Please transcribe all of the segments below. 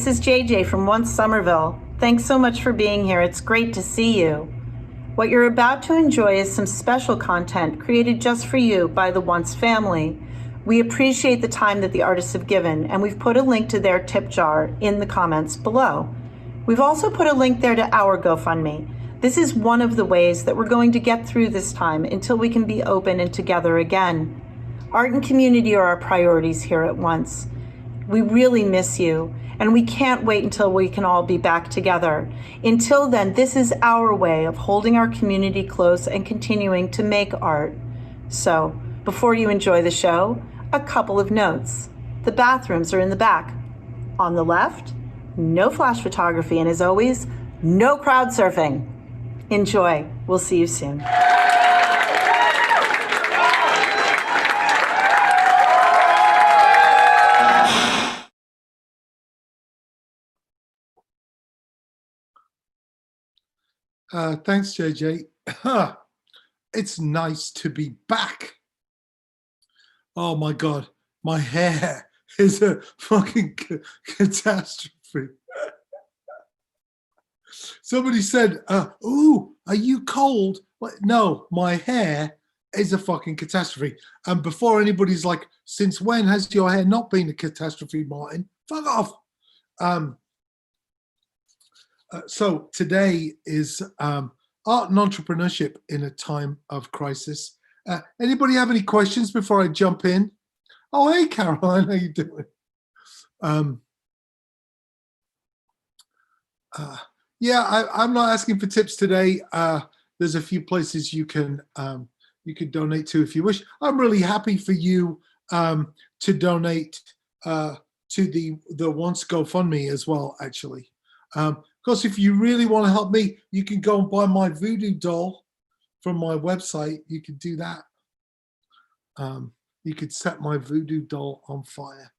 This is JJ from Once Somerville. Thanks so much for being here. It's great to see you. What you're about to enjoy is some special content created just for you by the Once family. We appreciate the time that the artists have given, and we've put a link to their tip jar in the comments below. We've also put a link there to our GoFundMe. This is one of the ways that we're going to get through this time until we can be open and together again. Art and community are our priorities here at Once. We really miss you, and we can't wait until we can all be back together. Until then, this is our way of holding our community close and continuing to make art. So, before you enjoy the show, a couple of notes. The bathrooms are in the back. On the left, no flash photography, and as always, no crowd surfing. Enjoy. We'll see you soon. Thanks, JJ. It's nice to be back. Oh my God, my hair is a fucking catastrophe. Somebody said, ooh, are you cold? No, my hair is a fucking catastrophe. And before anybody's like, since when has your hair not been a catastrophe, Martin? Fuck off. So today is art and entrepreneurship in a time of crisis. Anybody have any questions before I jump in? Oh, hey, Caroline, how you doing? Yeah, I'm not asking for tips today. There's a few places you can donate to if you wish. I'm really happy for you to donate to the Once GoFundMe as well, actually. Of course, if you really want to help me, you can go and buy my voodoo doll from my website. You could do that. You could set my voodoo doll on fire.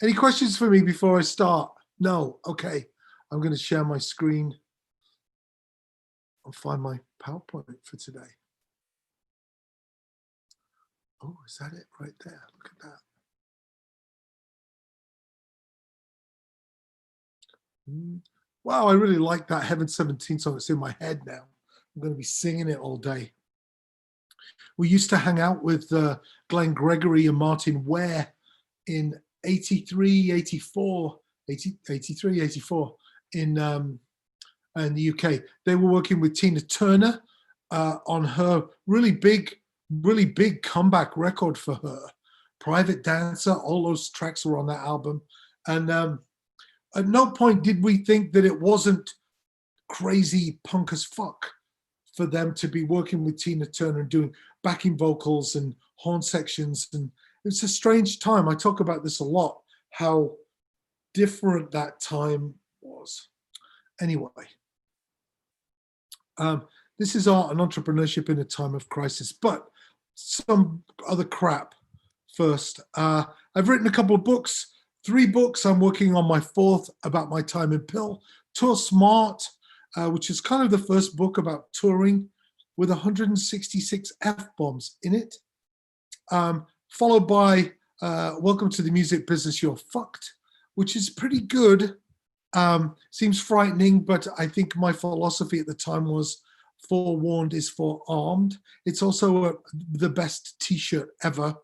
Any questions for me before I start? No? Okay. I'm going to share my screen. I'll find my PowerPoint for today. Oh, is that it right there? Look at that. Wow, I really like that Heaven 17 song. It's in my head now. I'm going to be singing it all day. We used to hang out with Glenn Gregory and Martin Ware in 83, 84 in the UK. They were working with Tina Turner on her really big comeback record for her. Private Dancer, all those tracks were on that album. And at no point did we think that it wasn't crazy punk as fuck for them to be working with Tina Turner and doing backing vocals and horn sections. And it's a strange time. I talk about this a lot, how different that time was. Anyway, this is art and entrepreneurship in a time of crisis, but some other crap first. I've written a couple of books. 3 books. I'm working on my 4th about my time in Pill. Tour Smart, which is kind of the first book about touring with 166 F-bombs in it. Followed by Welcome to the Music Business, You're Fucked, which is pretty good. Seems frightening, but I think my philosophy at the time was forewarned is forearmed. It's also the best t-shirt ever.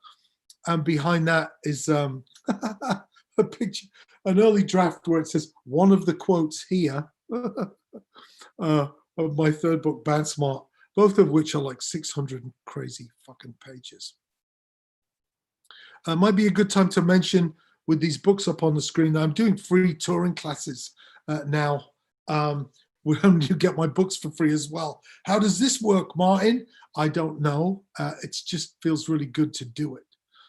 And behind that is a picture, an early draft where it says one of the quotes here of my 3rd book, Bad Smart, both of which are like 600 crazy fucking pages. Might be a good time to mention with these books up on the screen, I'm doing free touring classes now. Where you get my books for free as well. How does this work, Martin? I don't know. It just feels really good to do it.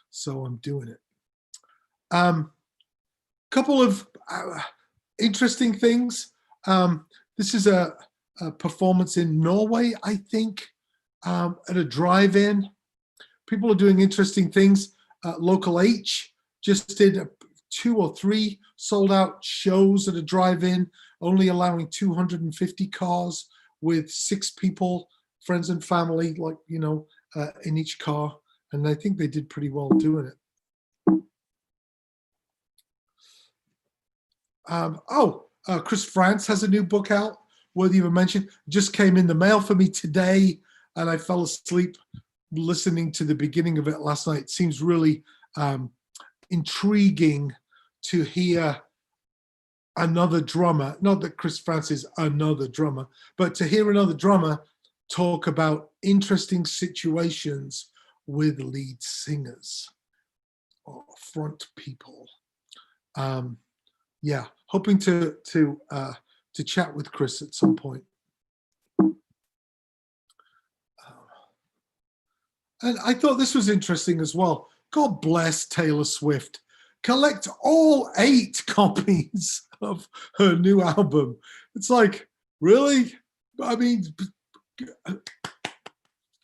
So I'm doing it. Couple of interesting things. This is a performance in Norway, I think, at a drive-in. People are doing interesting things. Local H just did 2 or 3 sold-out shows at a drive-in, only allowing 250 cars with 6 people, friends and family, like, you know, in each car. And I think they did pretty well doing it. Chris France has a new book out, worthy of a mention. Just came in the mail for me today, and I fell asleep listening to the beginning of it last night. It seems really intriguing to hear another drummer, not that Chris France is another drummer, but to hear another drummer talk about interesting situations with lead singers or front people. Yeah, hoping to chat with Chris at some point. And I thought this was interesting as well. God bless Taylor Swift. Collect all 8 copies of her new album. It's like, really? I mean,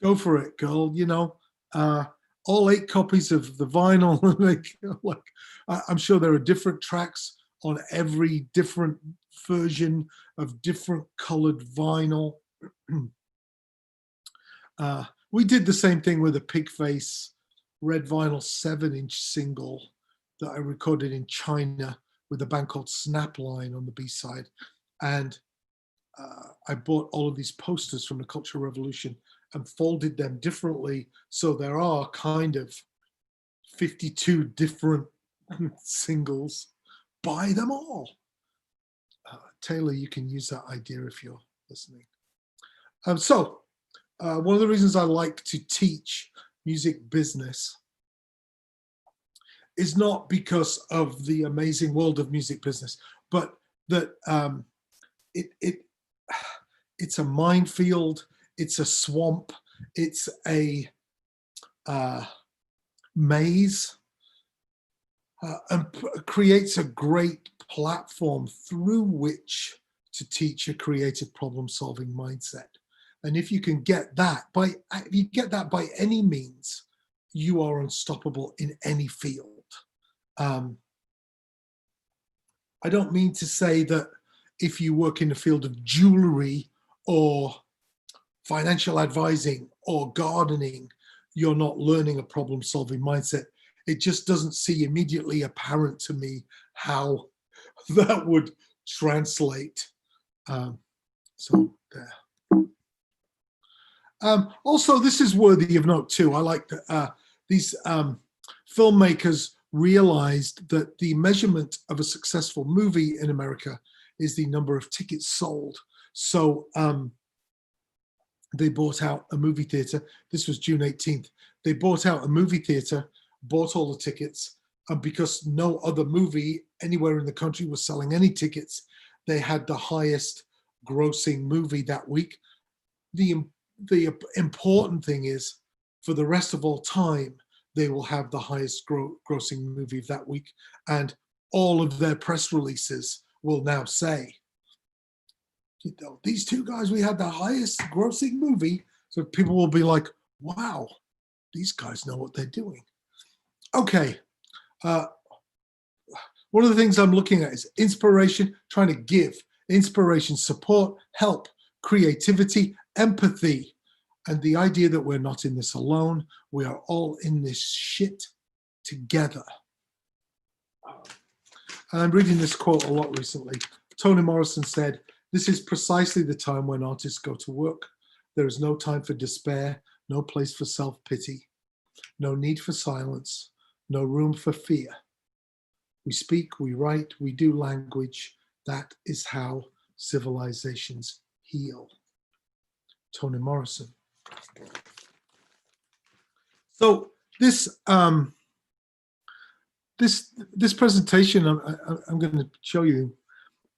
go for it, girl. You know, all 8 copies of the vinyl. like, I'm sure there are different tracks on every different version of different colored vinyl. We did the same thing with a Pigface red vinyl 7-inch single that I recorded in China with a band called Snapline on the B-side. And I bought all of these posters from the Cultural Revolution and folded them differently. So there are kind of 52 different singles. Buy them all. Taylor, you can use that idea if you're listening. One of the reasons I like to teach music business is not because of the amazing world of music business, but that it's a minefield, it's a swamp, it's a maze, and creates a great platform through which to teach a creative problem-solving mindset. And if you can get that by any means, you are unstoppable in any field. I don't mean to say that if you work in the field of jewelry or financial advising or gardening, you're not learning a problem-solving mindset. It just doesn't seem immediately apparent to me how that would translate. So there. Also, this is worthy of note too. I like that these filmmakers realized that the measurement of a successful movie in America is the number of tickets sold. So they bought out a movie theater. This was June 18th. They bought out a movie theater, bought all the tickets, and because no other movie anywhere in the country was selling any tickets, they had the highest grossing movie that week. The important thing is, for the rest of all time, they will have the highest grossing movie of that week. And all of their press releases will now say, you know, these 2 guys, we had the highest grossing movie. So people will be like, wow, these guys know what they're doing. Okay. One of the things I'm looking at is inspiration, trying to give inspiration, support, help, creativity, empathy, and the idea that we're not in this alone. We are all in this shit together. And I'm reading this quote a lot recently. Toni Morrison said, "This is precisely the time when artists go to work. There is no time for despair, no place for self-pity, no need for silence, no room for fear. We speak, we write, we do language. That is how civilizations heal." Toni Morrison. So this this presentation I'm going to show you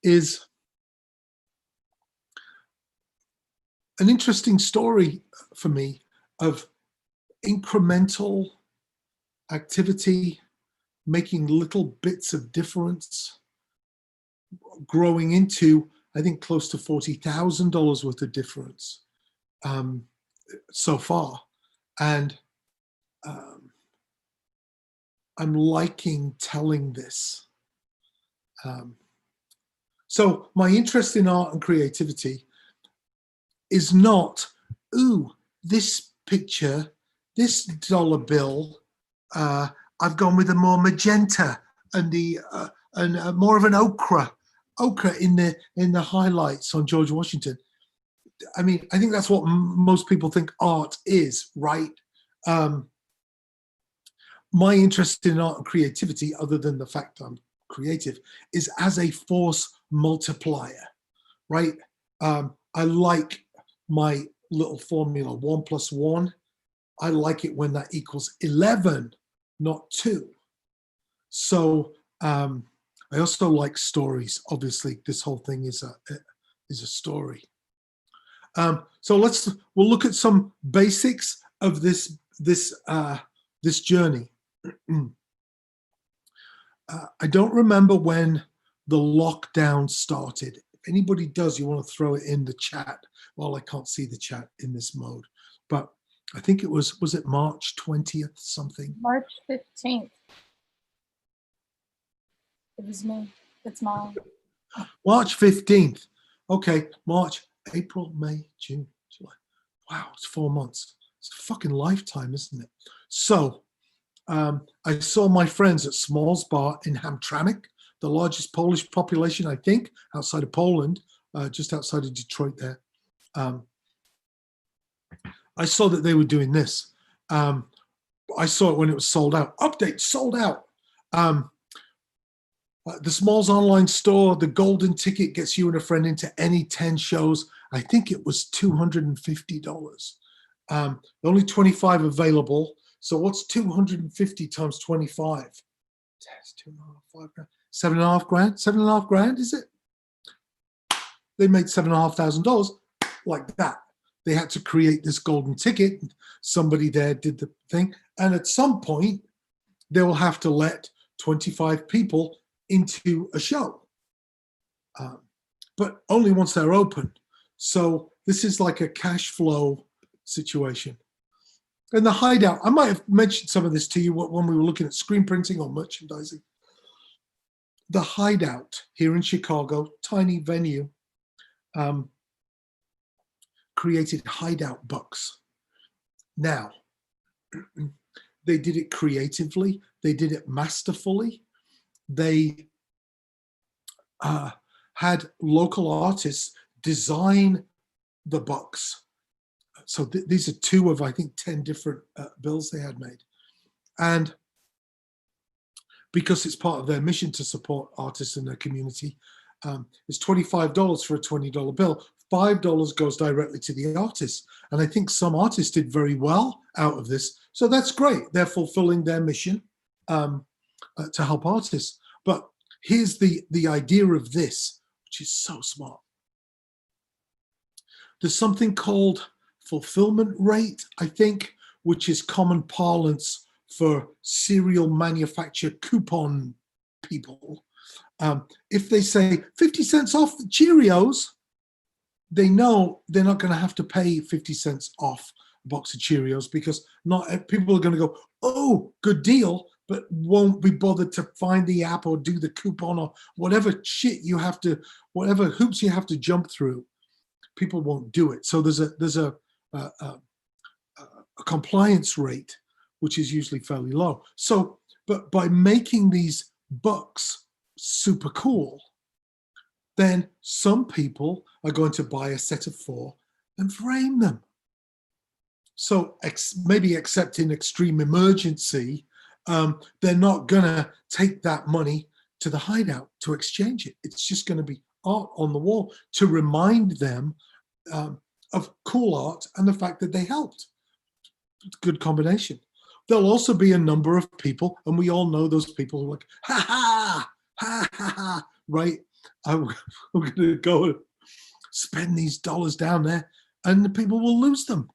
is an interesting story for me of incremental activity, making little bits of difference, growing into, I think, close to $40,000 worth of difference so far. And I'm liking telling this. So my interest in art and creativity is not, ooh, this picture, this dollar bill, I've gone with a more magenta and more of an ochre ochre in the highlights on George Washington. I mean, I think that's what most people think art is, right? My interest in art and creativity, other than the fact I'm creative, is as a force multiplier, right? I like my little formula, 1 + 1. I like it when that equals 11, not 2. So I also like stories. Obviously, this whole thing is a story. So we'll look at some basics of this journey. I don't remember when the lockdown started. If anybody does, you want to throw it in the chat. Well, I can't see the chat in this mode, but I think it was it March 20th something? March 15th. It was me. It's mine. March 15th. Okay, March, April, May, June, July. Wow, it's 4 months. It's a fucking lifetime, isn't it? So I saw my friends at Smalls Bar in Hamtramck, the largest Polish population, I think, outside of Poland, just outside of Detroit there. I saw that they were doing this. I saw it when it was sold out. Update, sold out. The Smalls online store, the golden ticket gets you and a friend into any 10 shows. I think it was $250. Only 25 available. So what's 250 times 25? That's 2.5, 5 grand. 7.5 grand? 7.5 grand, is it? They made $7,500 like that. They had to create this golden ticket. Somebody there did the thing. And at some point, they will have to let 25 people into a show. But only once they're open. So this is like a cash flow situation. And the Hideout, I might have mentioned some of this to you when we were looking at screen printing or merchandising. The Hideout here in Chicago, tiny venue, created Hideout books. Now, they did it creatively. They did it masterfully. They had local artists design the books. So these are 2 of, I think, 10 different bills they had made. And because it's part of their mission to support artists in their community, it's $25 for a $20 bill. $5 goes directly to the artist. And I think some artists did very well out of this. So that's great. They're fulfilling their mission to help artists. But here's the idea of this, which is so smart. There's something called fulfillment rate, I think, which is common parlance for cereal manufacturer coupon people. If they say 50 cents off the Cheerios, they know they're not going to have to pay 50 cents off a box of Cheerios, because not people are going to go, oh, good deal, but won't be bothered to find the app or do the coupon or whatever shit you have to, whatever hoops you have to jump through. People won't do it. So there's a compliance rate, which is usually fairly low. So, but by making these books super cool, then some people are going to buy a set of 4 and frame them. So maybe except in extreme emergency, they're not gonna take that money to the Hideout to exchange it. It's just gonna be art on the wall to remind them of cool art and the fact that they helped. Good combination. There'll also be a number of people, and we all know those people who are like, ha ha, ha ha ha, right? I'm going to go and spend these dollars down there, and the people will lose them.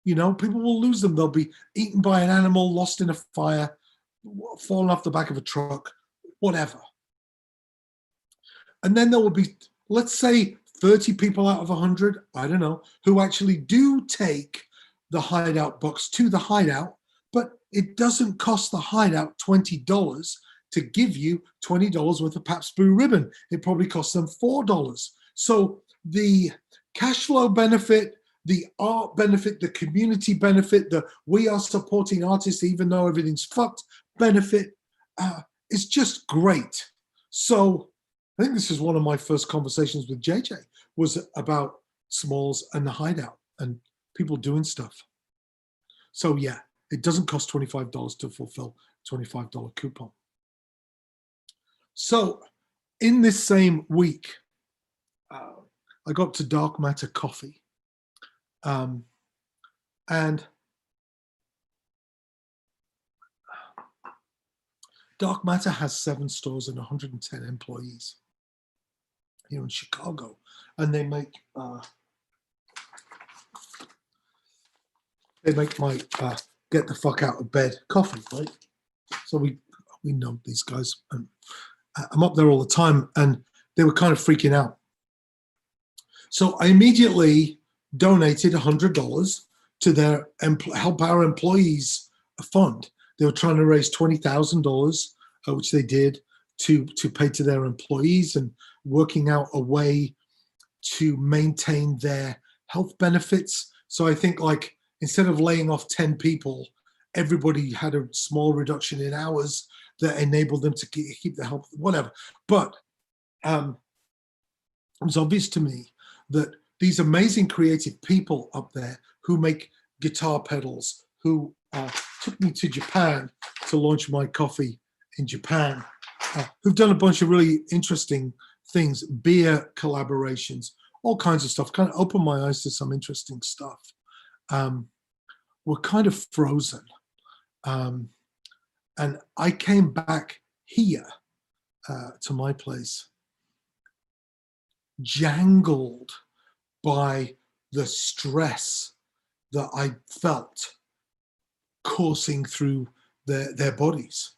You know, people will lose them. They'll be eaten by an animal, lost in a fire, fallen off the back of a truck, whatever. And then there will be, let's say, 30 people out of 100, I don't know, who actually do take the Hideout books to the Hideout, but it doesn't cost the Hideout $20 to give you $20 worth of Pabst Blue Ribbon. It probably costs them $4. So the cash flow benefit, the art benefit, the community benefit, the we are supporting artists even though everything's fucked benefit is just great. So I think this is one of my first conversations with JJ, was about Smalls and the Hideout and people doing stuff. So yeah, it doesn't cost $25 to fulfill a $25 coupon. So in this same week, I got to Dark Matter Coffee. And Dark Matter has 7 stores and 110 employees here in Chicago. And they make my get the fuck out of bed coffee, right? So we know these guys. And I'm up there all the time, and they were kind of freaking out. So I immediately donated $100 to their Help Our Employees fund. They were trying to raise $20,000, which they did, to pay to their employees, and working out a way to maintain their health benefits. So I think, like, instead of laying off 10 people, everybody had a small reduction in hours that enabled them to keep their health, whatever. But it was obvious to me that these amazing creative people up there who make guitar pedals, who took me to Japan to launch my coffee in Japan, who've done a bunch of really interesting things, beer collaborations, all kinds of stuff, kind of opened my eyes to some interesting stuff. Were kind of frozen. And I came back here to my place, jangled by the stress that I felt coursing through their bodies.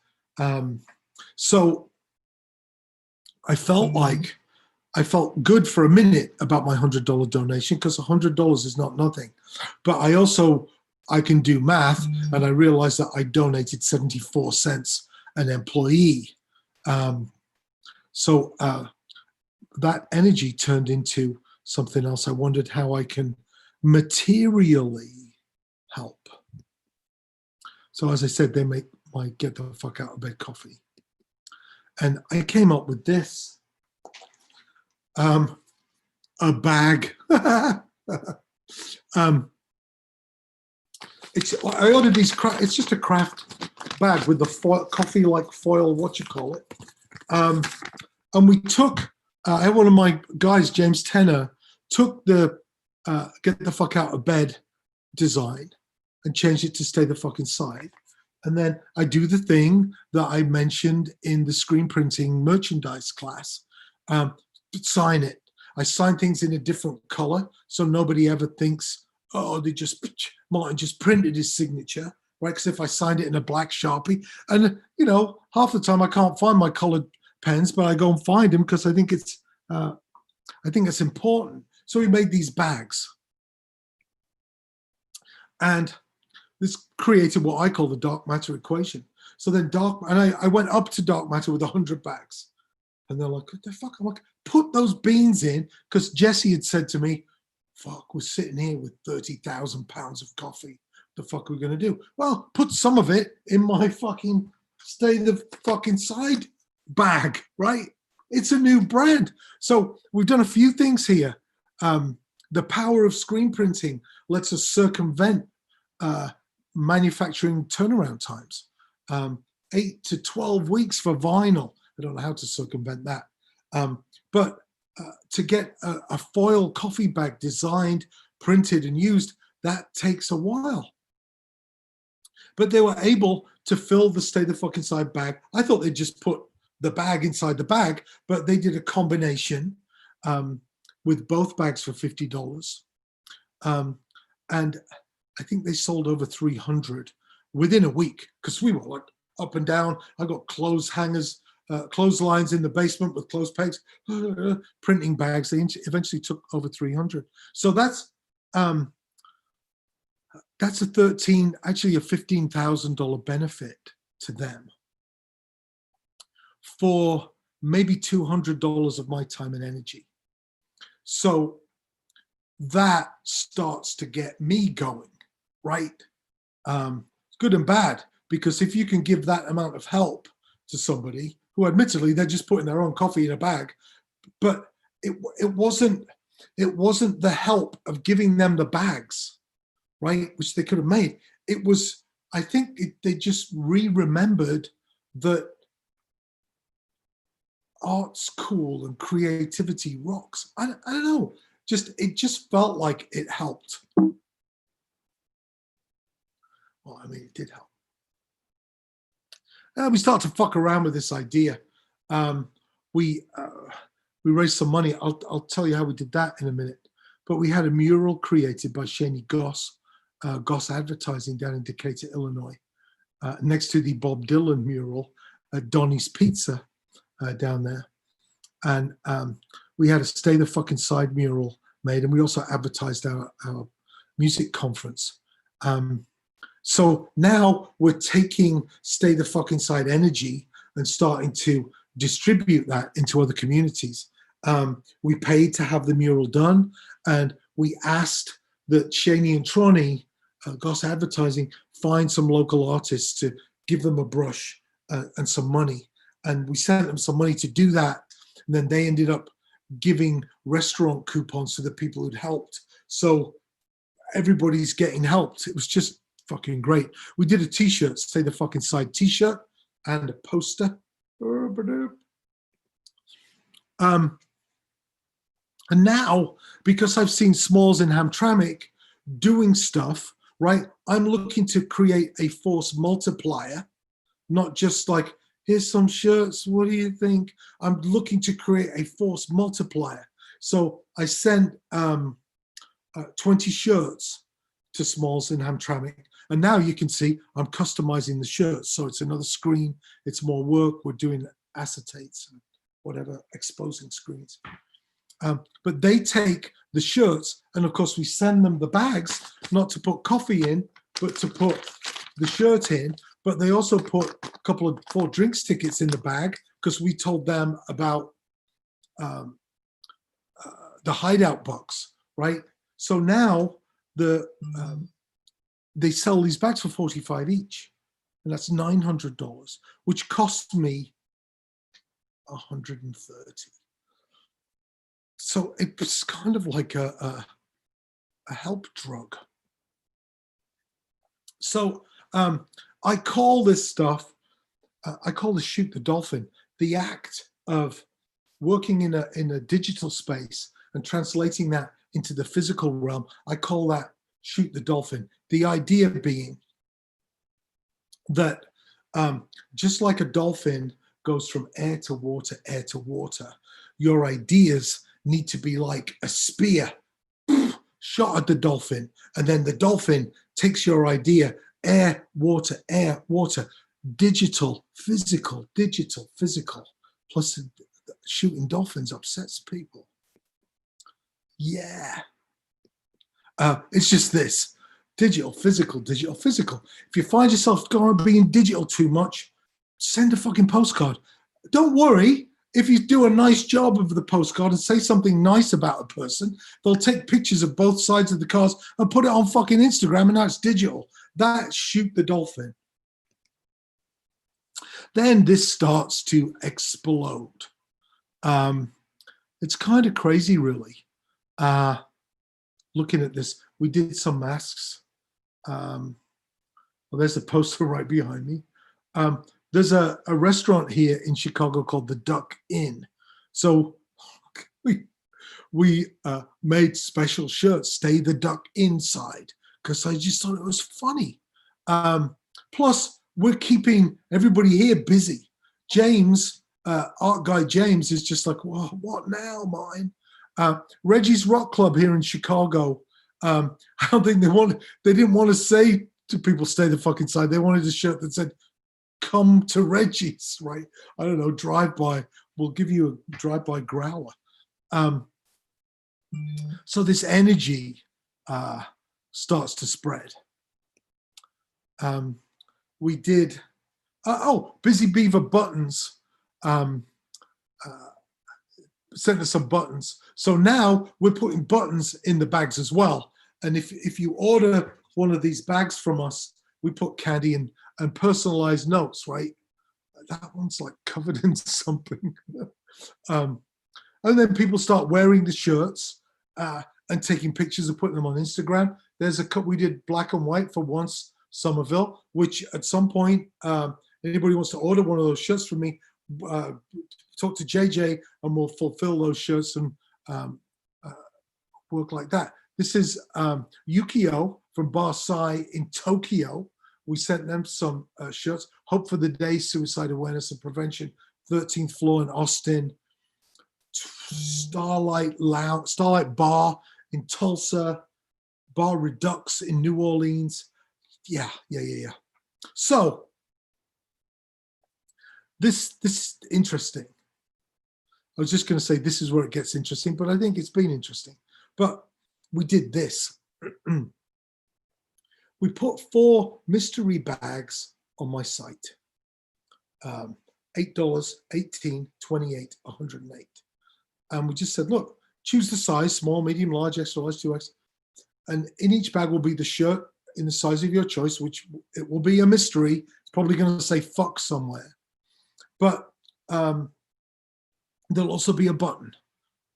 So I felt like I felt good for a minute about my $100 donation, because $100 is not nothing. But I can do math, and I realized that I donated 74 cents an employee. So that energy turned into something else. I wondered how I can materially help. So as I said, they make my get the fuck out of bed coffee. And I came up with this. A bag. I ordered these. It's just a craft bag with the coffee-like foil. What you call it? And we took. I had one of my guys, James Tenner, took the "get the fuck out of bed" design and changed it to "stay the fuck inside." And then I do the thing that I mentioned in the screen printing merchandise class. Sign it. I sign things in a different color, so nobody ever thinks, oh, Martin just printed his signature, right? Because if I signed it in a black Sharpie, and half the time I can't find my colored pens, but I go and find them because I think it's important. So we made these bags, and this created what I call the dark matter equation. So then I went up to dark matter with 100 bags. And they're like, what the fuck? I'm like, put those beans in, because Jesse had said to me, fuck, we're sitting here with 30,000 pounds of coffee. What the fuck are we going to do? Well, put some of it in my fucking stay the fuck inside bag, right? It's a new brand. So we've done a few things here. The power of screen printing lets us circumvent manufacturing turnaround times. 8 to 12 weeks for vinyl. I don't know how to circumvent that. But to get a foil coffee bag designed, printed, and used, that takes a while. But they were able to fill the stay the fuck inside bag. I thought they'd just put the bag inside the bag, but they did a combination with both bags for $50. And I think they sold over 300 within a week, because we were like up and down. I got clothes hangers, clotheslines in the basement with clothes pegs, printing bags. They eventually took over 300. So that's a $15,000 benefit to them for maybe $200 of my time and energy. So that starts to get me going, right? Good and bad, because if you can give that amount of help to somebody, who admittedly they're just putting their own coffee in a bag, but it wasn't the help of giving them the bags, right, which they could have made. It was, I think they just remembered that art's cool and creativity rocks. I don't know. It just felt like it helped. Well, I mean, it did help. We start to fuck around with this idea. We raised some money. I'll tell you how we did that in a minute. But we had a mural created by Shani Goss, Goss Advertising down in Decatur, Illinois, next to the Bob Dylan mural at Donnie's Pizza down there. And we had a Stay the Fucking Side mural made, and we also advertised our music conference. So now we're taking Stay the Fucking Side energy and starting to distribute that into other communities. We paid to have the mural done, and we asked that Shani and Tronny, Goss Advertising, find some local artists to give them a brush and some money. And we sent them some money to do that. And then they ended up giving restaurant coupons to the people who'd helped. So everybody's getting helped. It was just fucking great. We did a t-shirt, Stay the Fucking Side t-shirt, and a poster. And now, because I've seen Smalls in Hamtramck doing stuff, right, I'm looking to create a force multiplier, not just like, here's some shirts, what do you think? I'm looking to create a force multiplier. So I sent 20 shirts to Smalls in Hamtramck. And now you can see I'm customizing the shirts. So it's another screen, it's more work. We're doing acetates and whatever, exposing screens. But they take the shirts, and of course we send them the bags, not to put coffee in, but to put the shirt in. But they also put a couple of 4 drinks tickets in the bag, because we told them about the hideout box, right? So now they sell these bags for $45 each, and that's $900, which cost me $130. So it's kind of like a help drug. So I call this stuff, I call this shoot the dolphin, the act of working in a digital space and translating that into the physical realm. I call that shoot the dolphin. The idea being that just like a dolphin goes from air to water, your ideas need to be like a spear shot at the dolphin, and then the dolphin takes your idea, air, water, digital, physical, plus shooting dolphins upsets people. Yeah. It's just this, digital, physical. If you find yourself being digital too much, send a fucking postcard. Don't worry. If you do a nice job of the postcard and say something nice about a person, they'll take pictures of both sides of the cars and put it on fucking Instagram, and now it's digital. That's shoot the dolphin. Then this starts to explode. It's kind of crazy, really. Looking at this, we did some masks. Well, there's a poster right behind me. There's a restaurant here in Chicago called the Duck Inn. So we made special shirts, Stay the Duck Inside, because I just thought it was funny. Plus, we're keeping everybody here busy. James, art guy James, is just like, well, what now, mine? Reggie's Rock Club here in Chicago. I don't think they didn't want to say to people, Stay the Fucking Side. They wanted a shirt that said, come to Reggie's, right? I don't know, drive by. We'll give you a drive-by growler. So this energy starts to spread. We did, Busy Beaver Buttons sent us some buttons. So now we're putting buttons in the bags as well. And if you order one of these bags from us, we put candy and personalized notes, right? that one's like covered in something. And then people start wearing the shirts and taking pictures and putting them on Instagram. There's a couple, we did black and white for Once Somerville, which at some point, anybody wants to order one of those shirts from me, talk to JJ and we'll fulfill those shirts and work like that. This is Yukio from Barsai in Tokyo. We sent them some shirts. Hope for the Day, Suicide Awareness and Prevention, 13th floor in Austin. Starlight Bar in Tulsa. Bar Redux in New Orleans. Yeah. So this is interesting. I was just going to say this is where it gets interesting, but I think it's been interesting. But we did this. We put 4 mystery bags on my site. $8, $18, $28, $108. And we just said, look, choose the size, small, medium, large, extra large, 2X. And in each bag will be the shirt in the size of your choice, which it will be a mystery. It's probably going to say fuck somewhere. But there'll also be a button.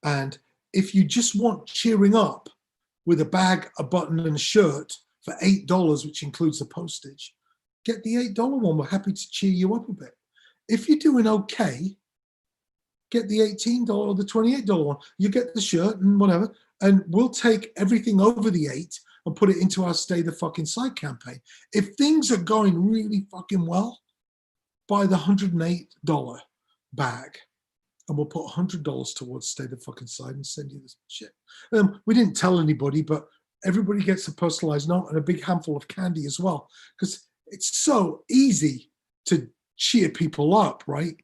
And if you just want cheering up with a bag, a button, and a shirt for $8, which includes the postage, get the $8 one. We're happy to cheer you up a bit. If you're doing okay, get the $18 or the $28 one. You get the shirt and whatever, and we'll take everything over the 8 and put it into our Stay the Fucking Side campaign. If things are going really fucking well, buy the $108 bag, and we'll put $100 towards Stay the Fucking Side and send you this shit. We didn't tell anybody, but everybody gets a personalized note and a big handful of candy as well, because it's so easy to cheer people up, right?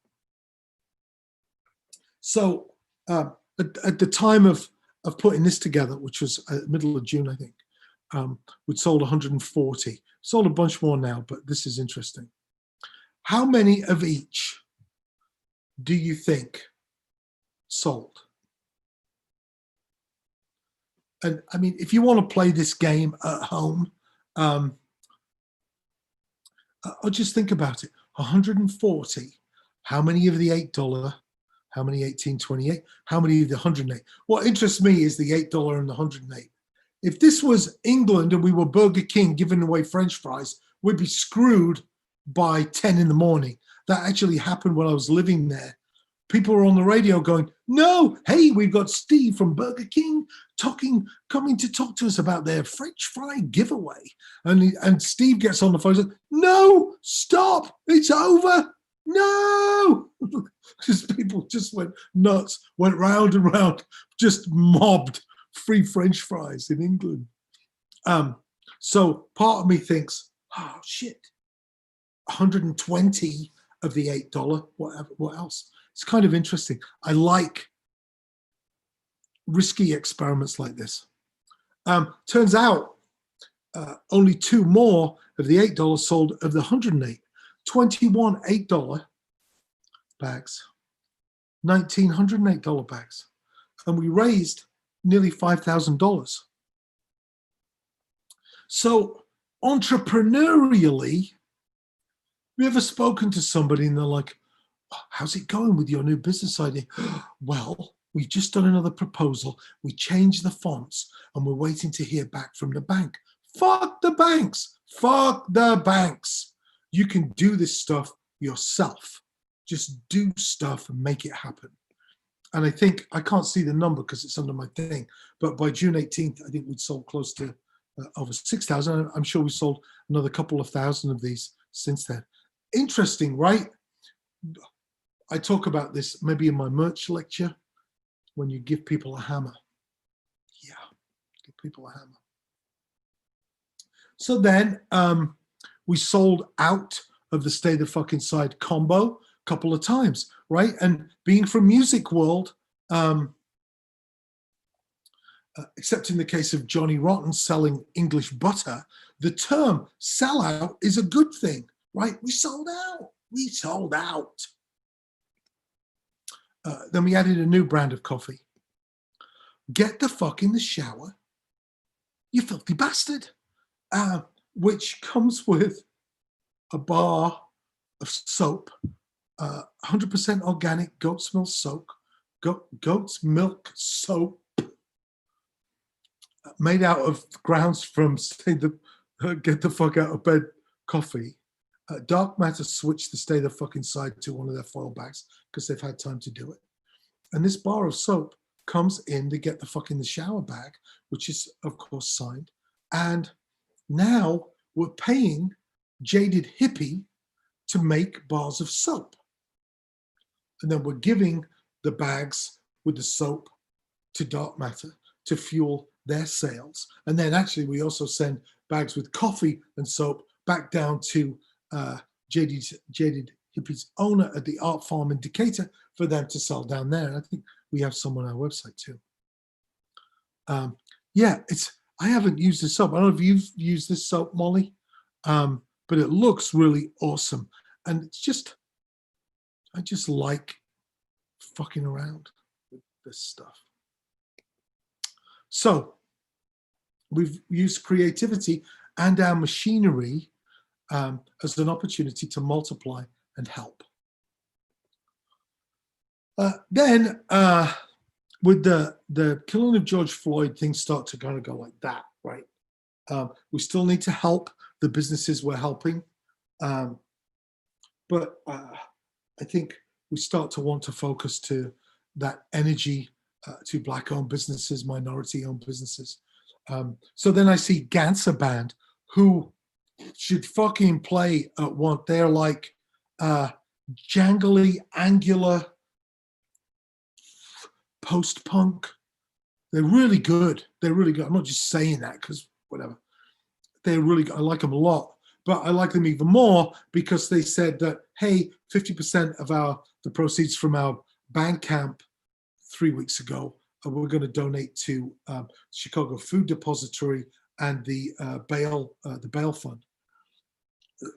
So at the time of putting this together, which was middle of June, I think, we'd sold 140. Sold a bunch more now, but this is interesting. How many of each do you think sold? And I mean, if you want to play this game at home, I'll just think about it. 140. How many of the $8? How many 18.28? How many of the 108? What interests me is the $8 and the 108. If this was England and we were Burger King giving away French fries, we'd be screwed by 10 in the morning. That actually happened when I was living there. People were on the radio going, no, hey, we've got Steve from Burger King coming to talk to us about their French fry giveaway. And Steve gets on the phone and says, no, stop, it's over. No, just people just went nuts, went round and round, just mobbed free French fries in England. So part of me thinks, oh shit, 120 of the $8, whatever, what else? It's kind of interesting. I like risky experiments like this. Turns out only 2 more of the $8 sold of the 108. 21 $8 bags, 19 $108 bags. And we raised nearly $5,000. So entrepreneurially, have you ever spoken to somebody and they're like, how's it going with your new business idea? Well, we've just done another proposal. We changed the fonts and we're waiting to hear back from the bank. Fuck the banks. Fuck the banks. You can do this stuff yourself. Just do stuff and make it happen. And I think, I can't see the number because it's under my thing, but by June 18th, I think we'd sold close to over 6,000. I'm sure we sold another couple of thousand of these since then. Interesting, right? I talk about this maybe in my merch lecture, when you give people a hammer. Yeah, give people a hammer. So then we sold out of the Stay the Fucking Side combo a couple of times, right? And being from music world, except in the case of Johnny Rotten selling English butter, the term sellout is a good thing, right? We sold out. We sold out. Then we added a new brand of coffee. Get the fuck in the shower, you filthy bastard, which comes with a bar of soap 100% organic goat's milk soap, goat's milk soap made out of grounds from, say, the get the fuck out of bed coffee. Dark Matter switched to stay the fuck inside to one of their foil bags because they've had time to do it. And this bar of soap comes in to get the fuck in the shower bag, which is, of course, signed. And now we're paying Jaded Hippie to make bars of soap. And then we're giving the bags with the soap to Dark Matter to fuel their sales. And then actually we also send bags with coffee and soap back down to Jaded Hippie's owner at the Art Farm in Decatur for them to sell down there. And I think we have some on our website too. Yeah, I haven't used this soap. I don't know if you've used this soap, Molly, but it looks really awesome. And it's just, I just like fucking around with this stuff. So we've used creativity and our machinery as an opportunity to multiply and help. Then with the killing of George Floyd, things start to kind of go like that, right? We still need to help the businesses we're helping. But I think we start to want to focus to that energy to Black-owned businesses, minority-owned businesses. So then I see Ganser Band, who should fucking play at what they're like jangly, angular, post-punk. They're really good. They're really good. I'm not just saying that because whatever. They're really good. I like them a lot. But I like them even more because they said that, hey, 50% of the proceeds from our Bandcamp 3 weeks ago, we're going to donate to Chicago Food Depository and the bail fund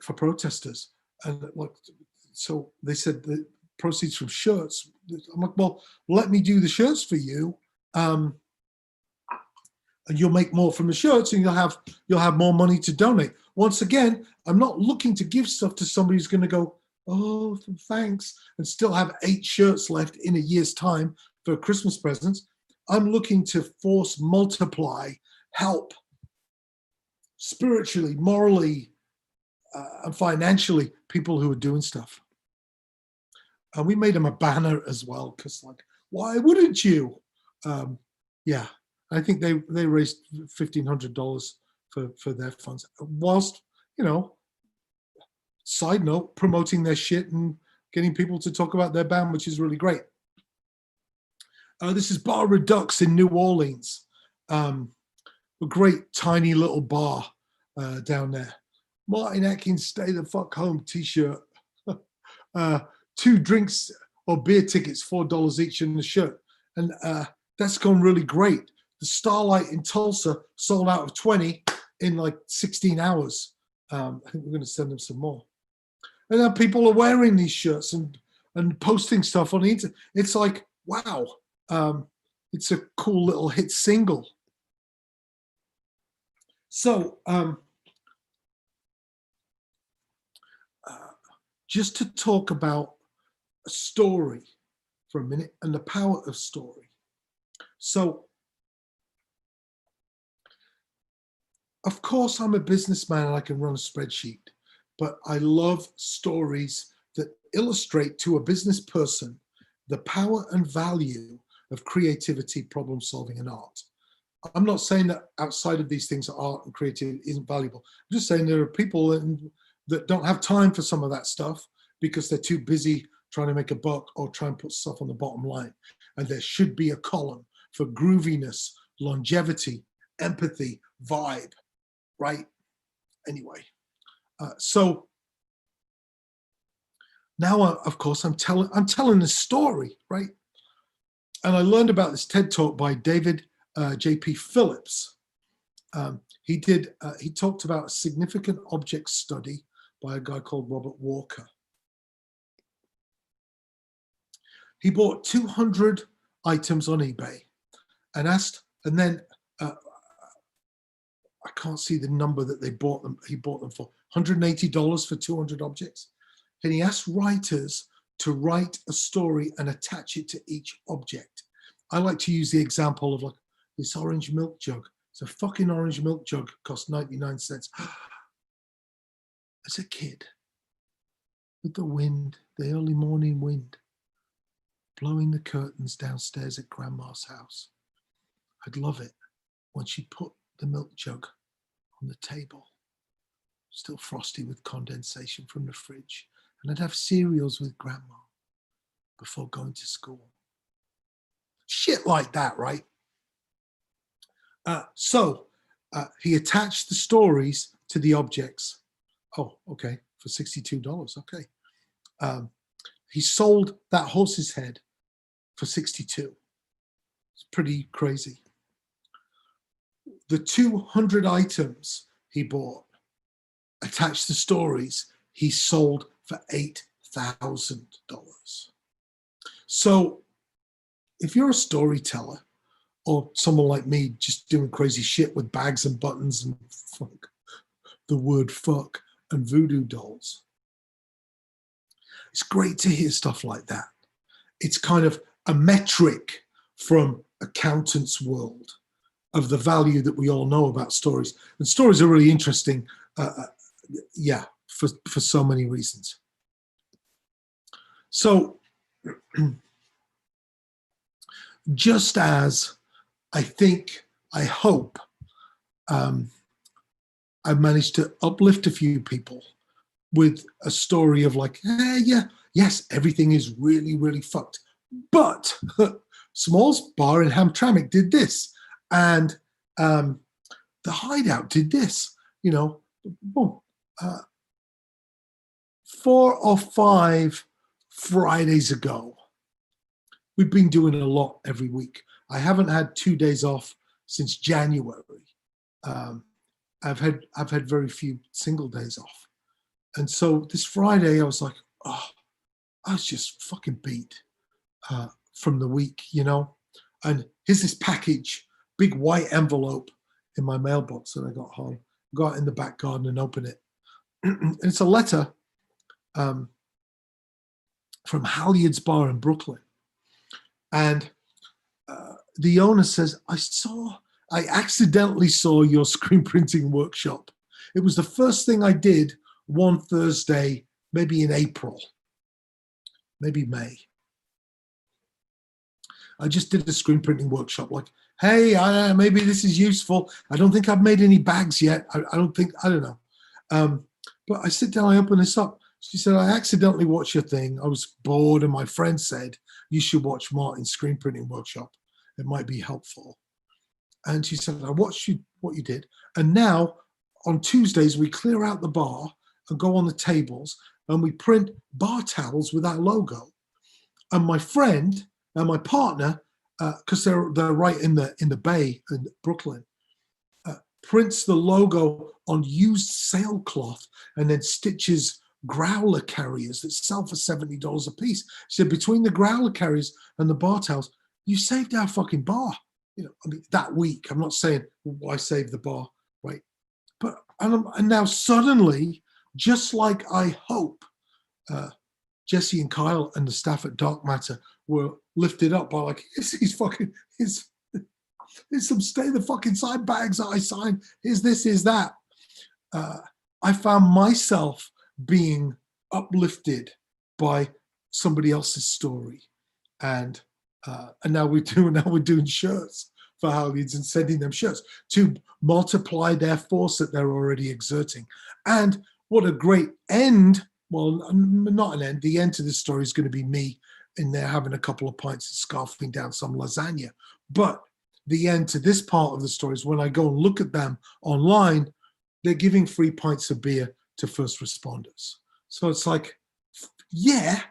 for protesters. And look, so they said the proceeds from shirts. I'm like, well, let me do the shirts for you, and you'll make more from the shirts, and you'll have more money to donate. Once again, I'm not looking to give stuff to somebody who's going to go, oh, thanks, and still have 8 shirts left in a year's time for Christmas presents. I'm looking to force multiply, help spiritually, morally, and financially people who are doing stuff. And we made them a banner as well because, like, why wouldn't you? Yeah, I think they raised $1,500 for their funds. Whilst, side note, promoting their shit and getting people to talk about their band, which is really great. This is Bar Redux in New Orleans. A great tiny little bar down there. Martin Atkins, stay the fuck home t-shirt. 2 drinks or beer tickets, $4 each in the shirt. And that's gone really great. The Starlight in Tulsa sold out of 20 in like 16 hours. I think we're going to send them some more. And now people are wearing these shirts and posting stuff on the internet. It's like, wow. It's a cool little hit single. So just to talk about a story for a minute and the power of story. So, of course, I'm a businessman and I can run a spreadsheet, but I love stories that illustrate to a business person the power and value of creativity, problem solving, and art. I'm not saying that outside of these things, art and creativity isn't valuable. I'm just saying there are people that don't have time for some of that stuff because they're too busy trying to make a buck or try and put stuff on the bottom line. And there should be a column for grooviness, longevity, empathy, vibe, right? Anyway, so now, of course, I'm telling the story, right? And I learned about this TED Talk by David J.P. Phillips. He talked about a significant object study by a guy called Robert Walker. He bought 200 items on eBay and then I can't see the number that he bought them for, $180 for 200 objects. And he asked writers to write a story and attach it to each object. I like to use the example of like this orange milk jug. It's a fucking orange milk jug, cost 99 cents. As a kid, with the wind, the early morning wind, blowing the curtains downstairs at Grandma's house, I'd love it when she put the milk jug on the table, still frosty with condensation from the fridge, and I'd have cereals with Grandma before going to school. Shit like that, right? So he attached the stories to the objects. Oh, okay, for $62. Okay. He sold that horse's head for 62. It's pretty crazy. The 200 items he bought, attached to stories, he sold for $8,000. So if you're a storyteller or someone like me just doing crazy shit with bags and buttons and fuck, the word fuck and voodoo dolls, it's great to hear stuff like that. It's kind of a metric from accountants' world of the value that we all know about stories. And stories are really interesting, for so many reasons. So just as I hope I've managed to uplift a few people with a story of like, yes, everything is really, really fucked. But Small's Bar in Hamtramck did this. And the Hideout did this, boom. 4 or 5 Fridays ago, we've been doing a lot every week. I haven't had 2 days off since January. I've had very few single days off. And so this Friday, I was like, I was just fucking beat from the week, And here's this package, big white envelope in my mailbox that I got home. Go out in the back garden and open it. And it's a letter from Halyard's Bar in Brooklyn. And the owner says, I accidentally saw your screen printing workshop. It was the first thing I did one Thursday, maybe in April, maybe May. I just did a screen printing workshop, like, hey, maybe this is useful. I don't think I've made any bags yet. I don't know. But I sit down, I open this up. She said, I accidentally watched your thing. I was bored, and my friend said, you should watch Martin's screen printing workshop. It might be helpful. And she said, I watched what you did. And now on Tuesdays, we clear out the bar and go on the tables and we print bar towels with our logo. And my friend and my partner, because they're right in the bay in Brooklyn, prints the logo on used sailcloth and then stitches growler carriers that sell for $70 a piece. She said, between the growler carriers and the bar towels, you saved our fucking bar. That week. I'm not saying why save the bar, right? But and now suddenly, just like I hope Jesse and Kyle and the staff at Dark Matter were lifted up by like, here's some stay the fucking side bags that I signed. Here's this, here's that. I found myself being uplifted by somebody else's story, and now we're doing shirts for Halyards and sending them shirts to multiply their force that they're already exerting. And what a great end. Well, not an end. The end to this story is going to be me in there having a couple of pints and scarfing down some lasagna. But the end to this part of the story is when I go and look at them online, they're giving free pints of beer to first responders. So it's like, yeah,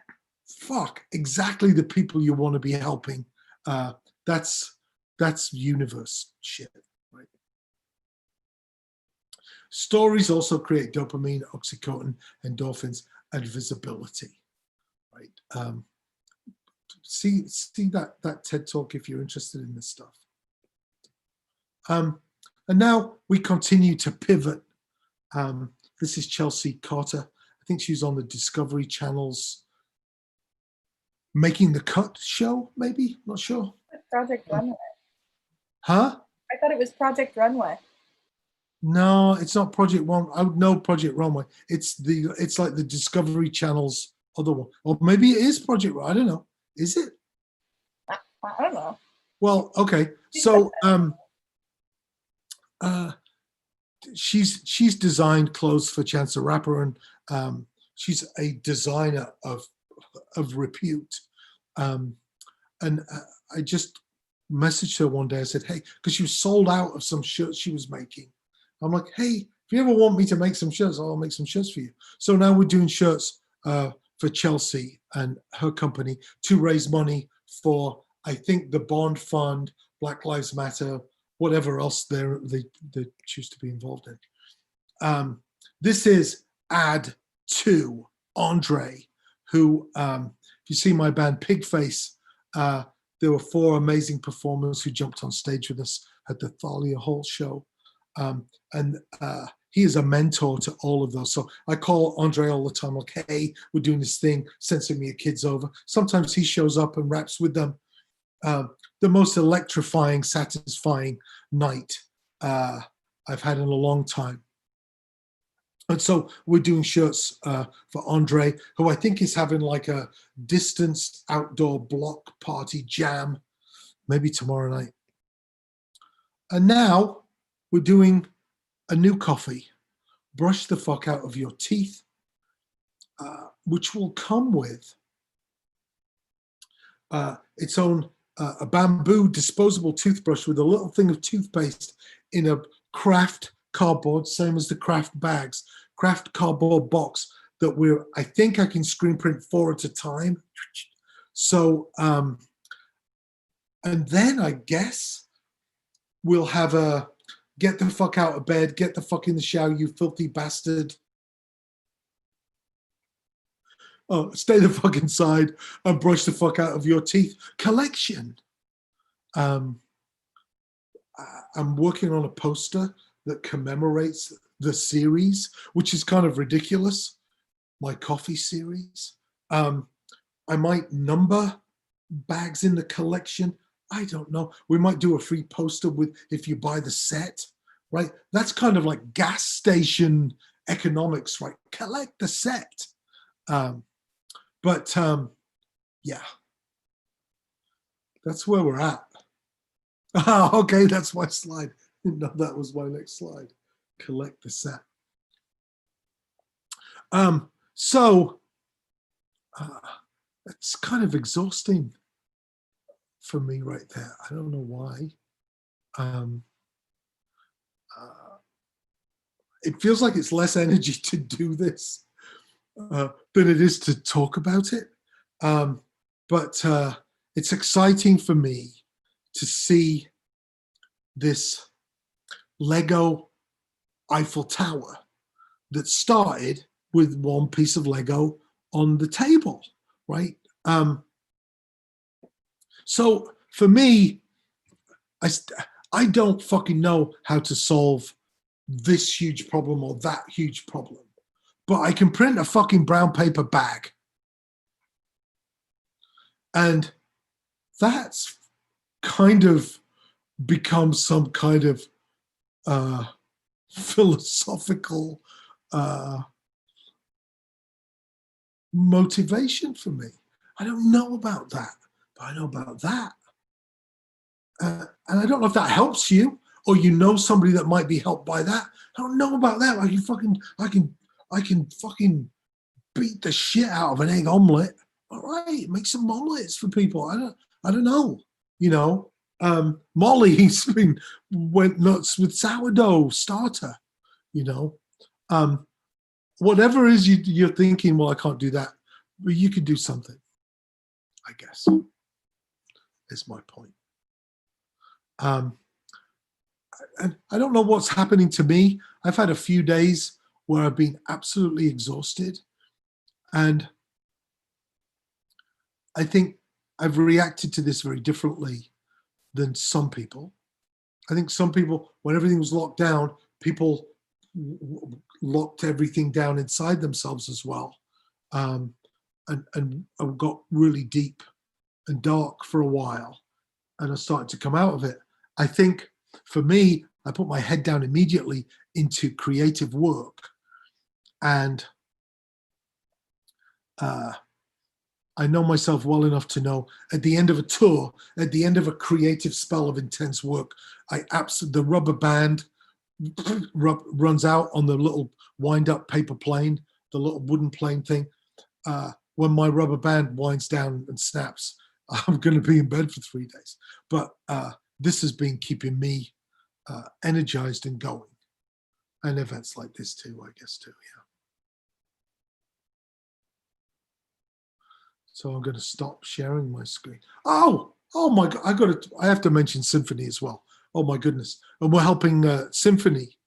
fuck, exactly the people you want to be helping. That's universe shit, right? Stories also create dopamine, oxytocin, endorphins, and visibility, right? See that TED Talk if you're interested in this stuff. And now we continue to pivot. This is Chelsea Carter. I think she's on the Discovery Channel's Making the Cut show, maybe? Not sure. Project Runway. Huh? I thought it was Project Runway. No, it's not Project One. I would know Project Runway. It's like the Discovery Channel's other one. Or maybe it is Project Runway. I don't know. Is it? I don't know. Well, okay. So she's designed clothes for Chance the Rapper, and she's a designer of repute. And I just messaged her one day. I said, hey, because she was sold out of some shirts she was making. I'm like, hey, if you ever want me to make some shirts, I'll make some shirts for you. So now we're doing shirts for Chelsea and her company to raise money for, I think, the Bond Fund, Black Lives Matter, whatever else they choose to be involved in. This is Ad 2, Andre, who, if you see my band Pigface, there were 4 amazing performers who jumped on stage with us at the Thalia Hall show. And he is a mentor to all of those. So I call Andre all the time, like, hey, we're doing this thing, send some of your kids over. Sometimes he shows up and raps with them. The most electrifying, satisfying night I've had in a long time. And so we're doing shirts for Andre, who I think is having like a distance outdoor block party jam, maybe tomorrow night. And now we're doing a new coffee, Brush the Fuck Out of Your Teeth, which will come with its own a bamboo disposable toothbrush with a little thing of toothpaste in a craft cardboard, same as the craft bags, craft cardboard box that I think I can screen print 4 at a time. So, and then I guess we'll have a get the fuck out of bed, get the fuck in the shower, you filthy bastard. Oh, stay the fuck inside and brush the fuck out of your teeth collection. I'm working on a poster that commemorates the series, which is kind of ridiculous, my coffee series. I might number bags in the collection. I don't know. We might do a free poster with if you buy the set, right? That's kind of like gas station economics, right? Collect the set. But yeah, that's where we're at. Oh, okay, that's my slide. Didn't know that was my next slide. Collect the set. So it's kind of exhausting for me right there. I don't know why. It feels like it's less energy to do this than it is to talk about it. But it's exciting for me to see this Lego Eiffel Tower that started with one piece of Lego on the table, right? So for me, I don't fucking know how to solve this huge problem or that huge problem, but I can print a fucking brown paper bag. And that's kind of become some kind of philosophical motivation for me. I don't know about that, but I know about that. And I don't know if that helps you or you know somebody that might be helped by that. I don't know about that. I can fucking beat the shit out of an egg omelet. All right, make some omelets for people. I don't know. You know, Molly's went nuts with sourdough starter. You know, whatever it is you're thinking. Well, I can't do that, but you could do something. I guess is my point. And I don't know what's happening to me. I've had a few days where I've been absolutely exhausted, and I think I've reacted to this very differently than some people. I think some people, when everything was locked down, people locked everything down inside themselves as well. and got really deep and dark for a while, and I started to come out of it. I think for me, I put my head down immediately into creative work, and I know myself well enough to know at the end of a tour, at the end of a creative spell of intense work, the rubber band runs out on the little wind-up paper plane, the little wooden plane thing. When my rubber band winds down and snaps, I'm going to be in bed for 3 days. But this has been keeping me energized and going. And events like this too, I guess, too, yeah. So I'm going to stop sharing my screen. Oh my God! I have to mention Symphony as well. Oh my goodness! And we're helping Symphony.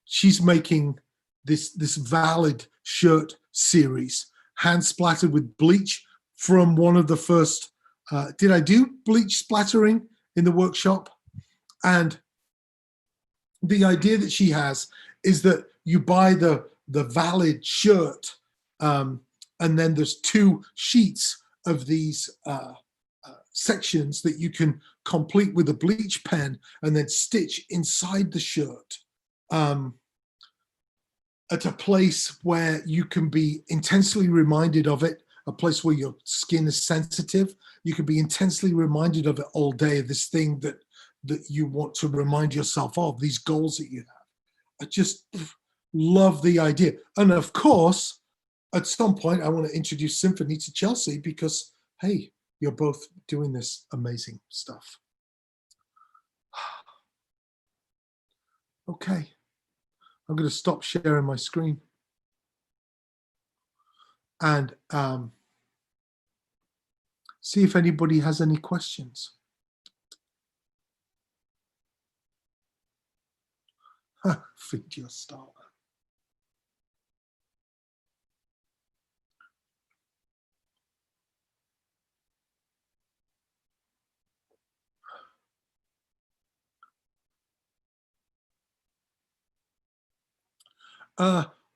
She's making this valid shirt series, hand splattered with bleach from one of the first. Did I do bleach splattering in the workshop? And the idea that she has is that you buy the valid shirt. And then there's 2 sheets of these sections that you can complete with a bleach pen and then stitch inside the shirt at a place where you can be intensely reminded of it, a place where your skin is sensitive. You can be intensely reminded of it all day, this thing that you want to remind yourself of, these goals that you have. I just love the idea. And of course, at some point, I want to introduce Symphony to Chelsea because, hey, you're both doing this amazing stuff. Okay, I'm going to stop sharing my screen and see if anybody has any questions. Feed your star.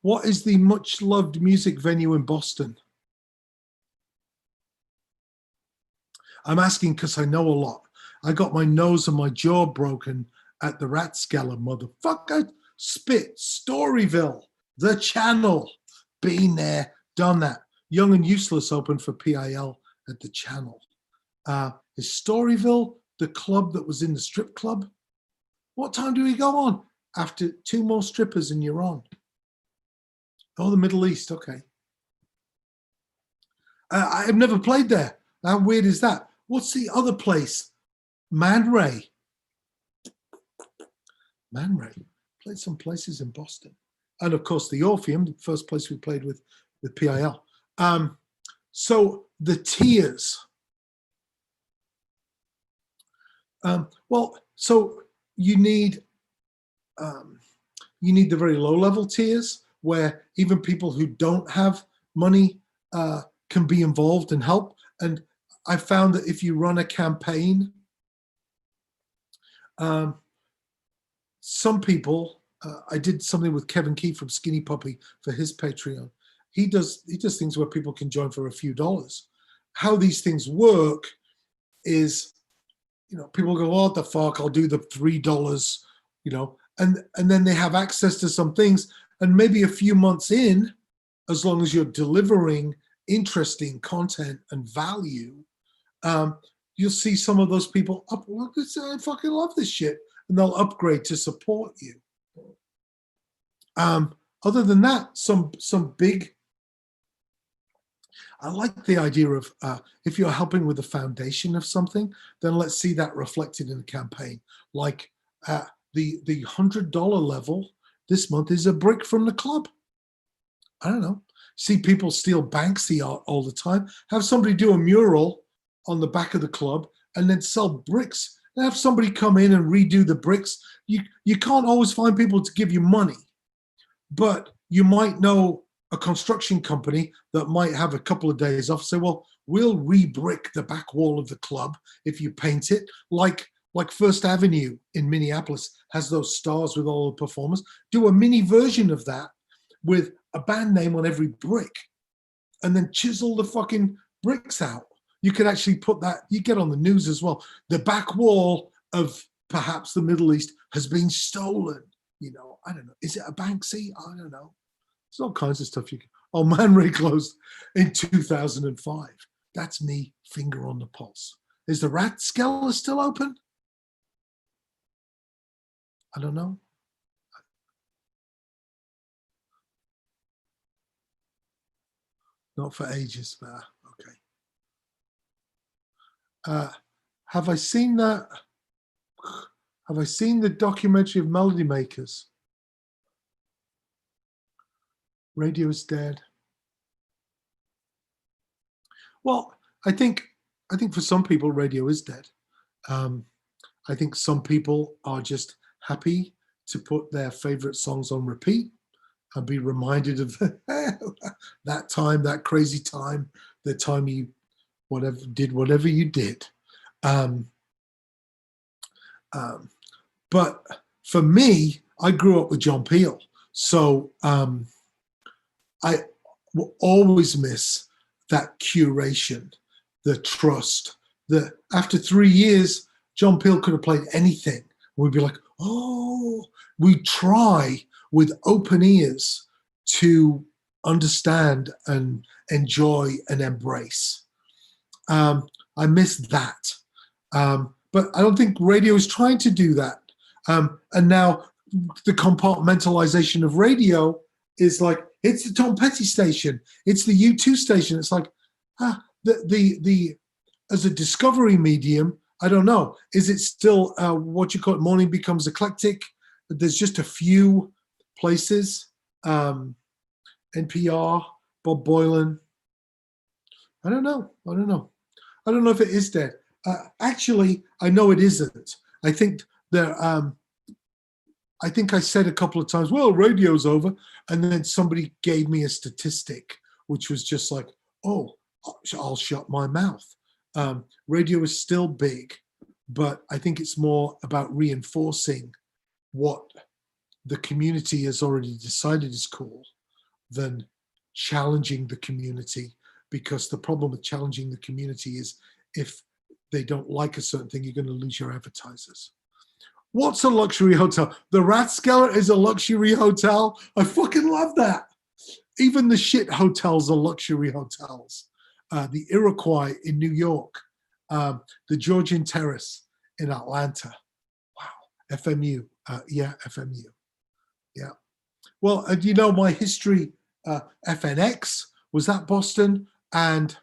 What is the much loved music venue in Boston? I'm asking because I know a lot. I got my nose and my jaw broken at the Rathskeller, motherfucker. Spit, Storyville, The Channel. Been there, done that. Young and Useless opened for PIL at The Channel. Is Storyville the club that was in the strip club? What time do we go on? After 2 more strippers and you're on. Oh, the Middle East, okay. I've never played there. How weird is that? What's the other place? Man Ray. Played some places in Boston. And of course, the Orpheum, the first place we played with PIL. So the tiers. Well, so you need the very low level tiers where even people who don't have money can be involved and help. And I found that if you run a campaign, some people, I did something with Kevin Key from Skinny Puppy for his Patreon. He does things where people can join for a few dollars. How these things work is, people go, oh, what the fuck, I'll do the $3, and then they have access to some things. And maybe a few months in, as long as you're delivering interesting content and value, you'll see some of those people up. I fucking love this shit, and they'll upgrade to support you. Other than that, some big. I like the idea of if you're helping with the foundation of something, then let's see that reflected in a campaign. Like the $100 level this month is a brick from the club. I don't know. See people steal Banksy art all the time. Have somebody do a mural on the back of the club and then sell bricks. And have somebody come in and redo the bricks. You can't always find people to give you money, but you might know a construction company that might have a couple of days off. Say, well, we'll re-brick the back wall of the club if you paint it. Like First Avenue in Minneapolis has those stars with all the performers. Do a mini version of that with a band name on every brick and then chisel the fucking bricks out. You could actually put that, you get on the news as well. The back wall of perhaps the Middle East has been stolen. You know, I don't know. Is it a Banksy? I don't know. There's all kinds of stuff you can. Oh, Man Ray closed in 2005. That's me, finger on the pulse. Is the Rathskeller still open? I don't know. Not for ages, but okay. Have I seen that? Have I seen the documentary of Melody Makers? Radio is dead. Well, I think for some people, radio is dead. I think some people are just happy to put their favorite songs on repeat and be reminded of that time, that crazy time, the time you did whatever you did. But for me, I grew up with John Peel, so I will always miss that curation, the trust. After 3 years, John Peel could have played anything. We'd be like, oh, we try with open ears to understand and enjoy and embrace. I miss that. But I don't think radio is trying to do that. And now the compartmentalization of radio is like, it's the Tom Petty station, it's the U2 station. It's like, the as a discovery medium, I don't know. Is it still what you call it? Morning becomes eclectic. There's just a few places. NPR, Bob Boylan. I don't know. I don't know if it is dead. Actually, I know it isn't. I think there. I think I said a couple of times, well, radio's over. And then somebody gave me a statistic, which was just like, oh, I'll shut my mouth. Radio is still big, but I think it's more about reinforcing what the community has already decided is cool than challenging the community. Because the problem with challenging the community is if they don't like a certain thing, you're going to lose your advertisers. What's a luxury hotel? The Rathskeller is a luxury hotel. I fucking love that. Even the shit hotels are luxury hotels. The Iroquois in New York, the Georgian Terrace in Atlanta. Wow. FMU. Yeah, FMU. Yeah. Well, you know, my history, FNX, was that Boston, and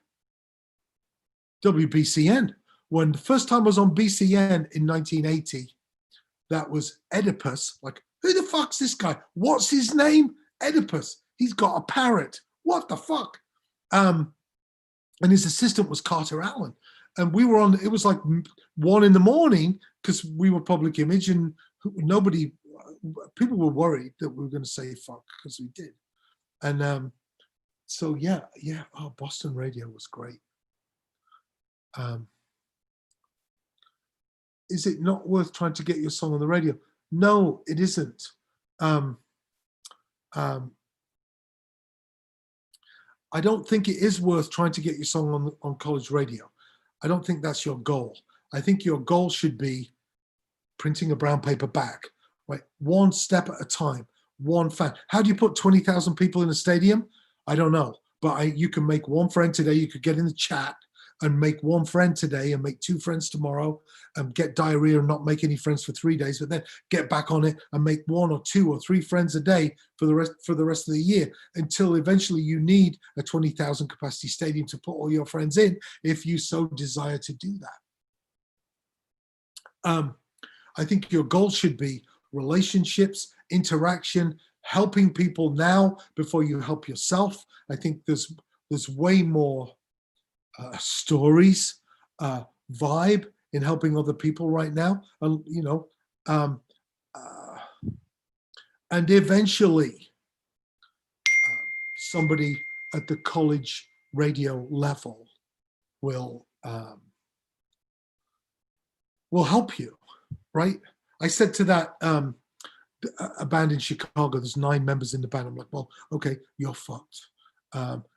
WBCN. When the first time I was on BCN in 1980, that was Oedipus. Like, who the fuck's this guy? What's his name? Oedipus. He's got a parrot. What the fuck? And his assistant was Carter Allen. And we were on, it was like 1 a.m. because we were public image, and people were worried that we were going to say fuck, because we did. And so, yeah. Oh, Boston radio was great. Is it not worth trying to get your song on the radio? No, it isn't. I don't think it is worth trying to get your song on college radio. I don't think that's your goal. I think your goal should be printing a brown paper back, right? One step at a time, one fan. How do you put 20,000 people in a stadium? I don't know, but you can make one friend today. You could get in the chat and make one friend today and make 2 friends tomorrow and get diarrhea and not make any friends for 3 days, but then get back on it and make 1 or 2 or 3 friends a day for the rest of the year, until eventually you need a 20,000 capacity stadium to put all your friends in, if you so desire to do that. I think your goal should be relationships, interaction, helping people now before you help yourself. I think there's way more stories, vibe in helping other people right now, and eventually somebody at the college radio level will help you, right? I said to that a band in Chicago, there's 9 members in the band. I'm like, well, okay, you're fucked.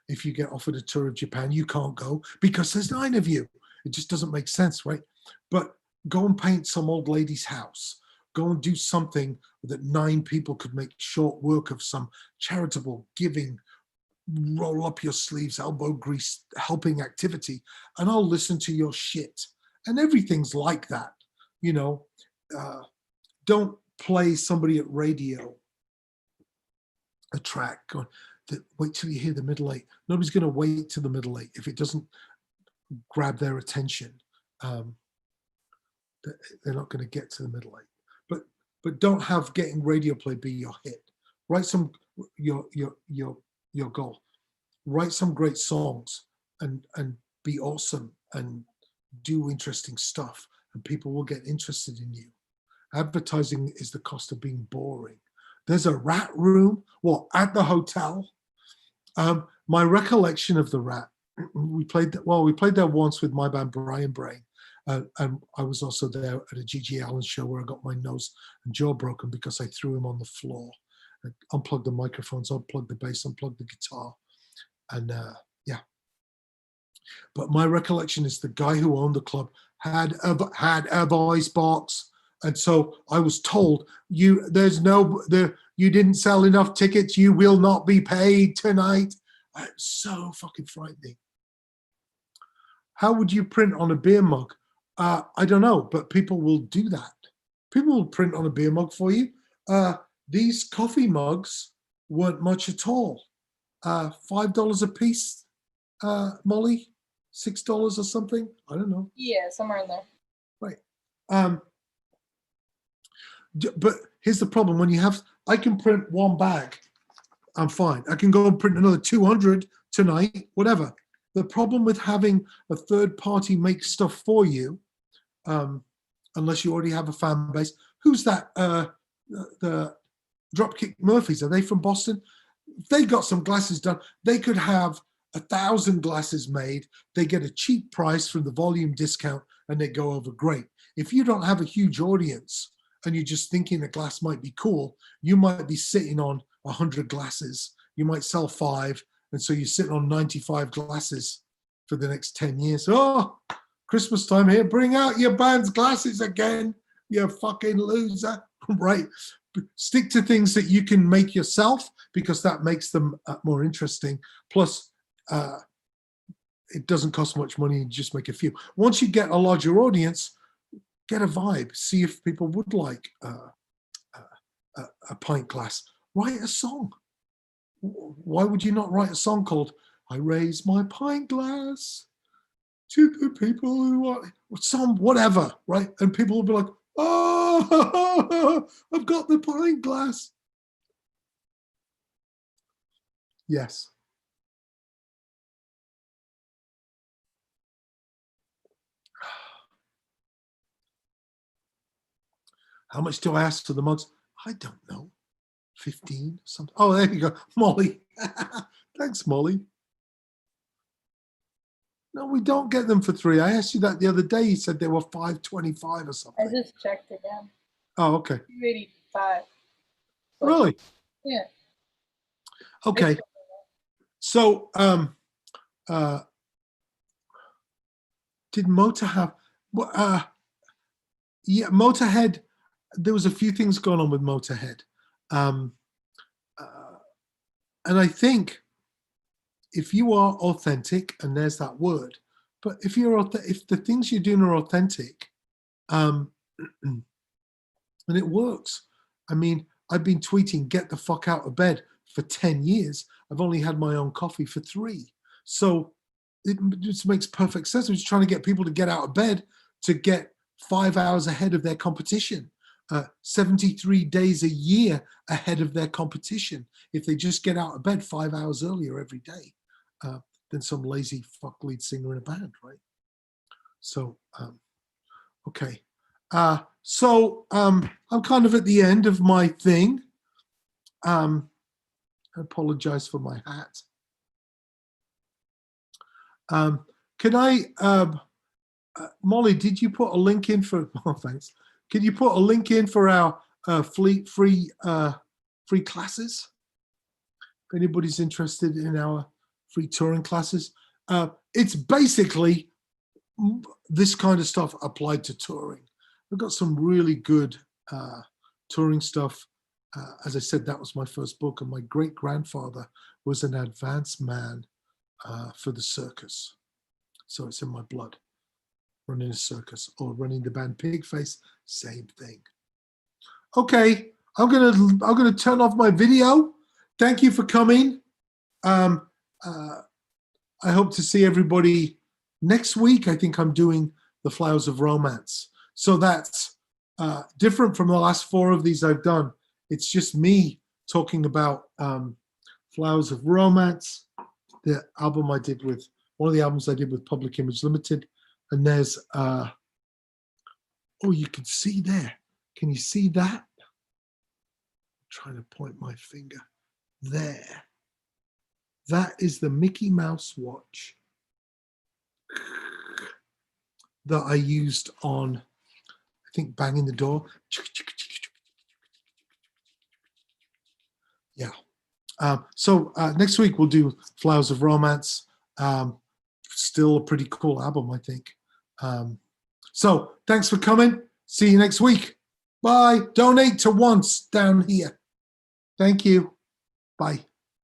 If you get offered a tour of Japan, you can't go because there's 9 of you. It just doesn't make sense, right? But go and paint some old lady's house. Go and do something that 9 people could make short work of, some charitable, giving, roll up your sleeves, elbow grease, helping activity, and I'll listen to your shit. And everything's like that, you know. Don't play somebody at radio a track going, wait till you hear the middle 8. Nobody's going to wait till the middle 8 if it doesn't grab their attention. They're not going to get to the middle 8. But don't have getting radio play be your hit. Write some your goal. Write some great songs and be awesome and do interesting stuff, and people will get interested in you. Advertising is the cost of being boring. There's a rat room, at the hotel. My recollection of the Rat, we played there once with my band Brian Brain, and I was also there at a G.G. Allen show where I got my nose and jaw broken because I threw him on the floor. I unplugged the microphones, unplugged the bass, unplugged the guitar, and yeah. But my recollection is the guy who owned the club had a voice box. And so I was told, you didn't sell enough tickets, you will not be paid tonight. It's so fucking frightening. How would you print on a beer mug? I don't know, but people will do that. People will print on a beer mug for you. These coffee mugs weren't much at all. $5 a piece, Molly? $6 or something? I don't know. Yeah, somewhere in there. Right. But here's the problem. When I can print one bag, I'm fine. I can go and print another 200 tonight, whatever. The problem with having a third party make stuff for you, unless you already have a fan base, who's that? The Dropkick Murphys, are they from Boston? If they got some glasses done, they could have 1,000 glasses made. They get a cheap price from the volume discount and they go over great. If you don't have a huge audience, and you're just thinking a glass might be cool, you might be sitting on 100 glasses. You might sell 5, and so you're sitting on 95 glasses for the next 10 years. Oh, Christmas time here, bring out your band's glasses again, you fucking loser. Right? Stick to things that you can make yourself, because that makes them more interesting. Plus, it doesn't cost much money, you just make a few. Once you get a larger audience, get a vibe, see if people would like a pint glass. Write a song. Why would you not write a song called I Raise My Pint Glass to the People Who Want some whatever, right? And people will be like, oh, I've got the pint glass. Yes. How much do I ask for the mugs? I don't know. 15 something. Oh, there you go. Molly. Thanks, Molly. No, we don't get them for 3. I asked you that the other day. You said they were $5.25 or something. I just checked again. Oh, okay. $2.85. Really? Yeah. Okay. So, did Motor have? Yeah, Motorhead. There was a few things going on with Motorhead, and I think if you are authentic, and there's that word, but if the things you're doing are authentic, and it works. I mean, I've been tweeting "get the fuck out of bed" for 10 years. I've only had my own coffee for 3, so it just makes perfect sense. I'm just trying to get people to get out of bed to get 5 hours ahead of their competition. 73 days a year ahead of their competition if they just get out of bed 5 hours earlier every day than some lazy fuck lead singer in a band, right? So, okay. So I'm kind of at the end of my thing. I apologize for my hat. Can I, Molly, did you put a link in for, oh, thanks. Can you put a link in for our free classes? If anybody's interested in our free touring classes. It's basically this kind of stuff applied to touring. I've got some really good touring stuff. As I said, that was my first book, and my great-grandfather was an advance man for the circus. So it's in my blood. Running a circus or running the band Pigface, same thing. Okay, I'm gonna turn off my video. Thank you for coming. I hope to see everybody next week. I think I'm doing the Flowers of Romance. So that's different from the last 4 of these I've done. It's just me talking about Flowers of Romance, the album I did with, one of the albums I did with Public Image Limited. And there's, oh, you can see there. Can you see that? I'm trying to point my finger. There. That is the Mickey Mouse watch that I used on, I think, Banging the Door. Yeah. So next week we'll do Flowers of Romance. Still a pretty cool album, I think. So thanks for coming. See you next week. Bye. Donate to Once down here. Thank you. Bye.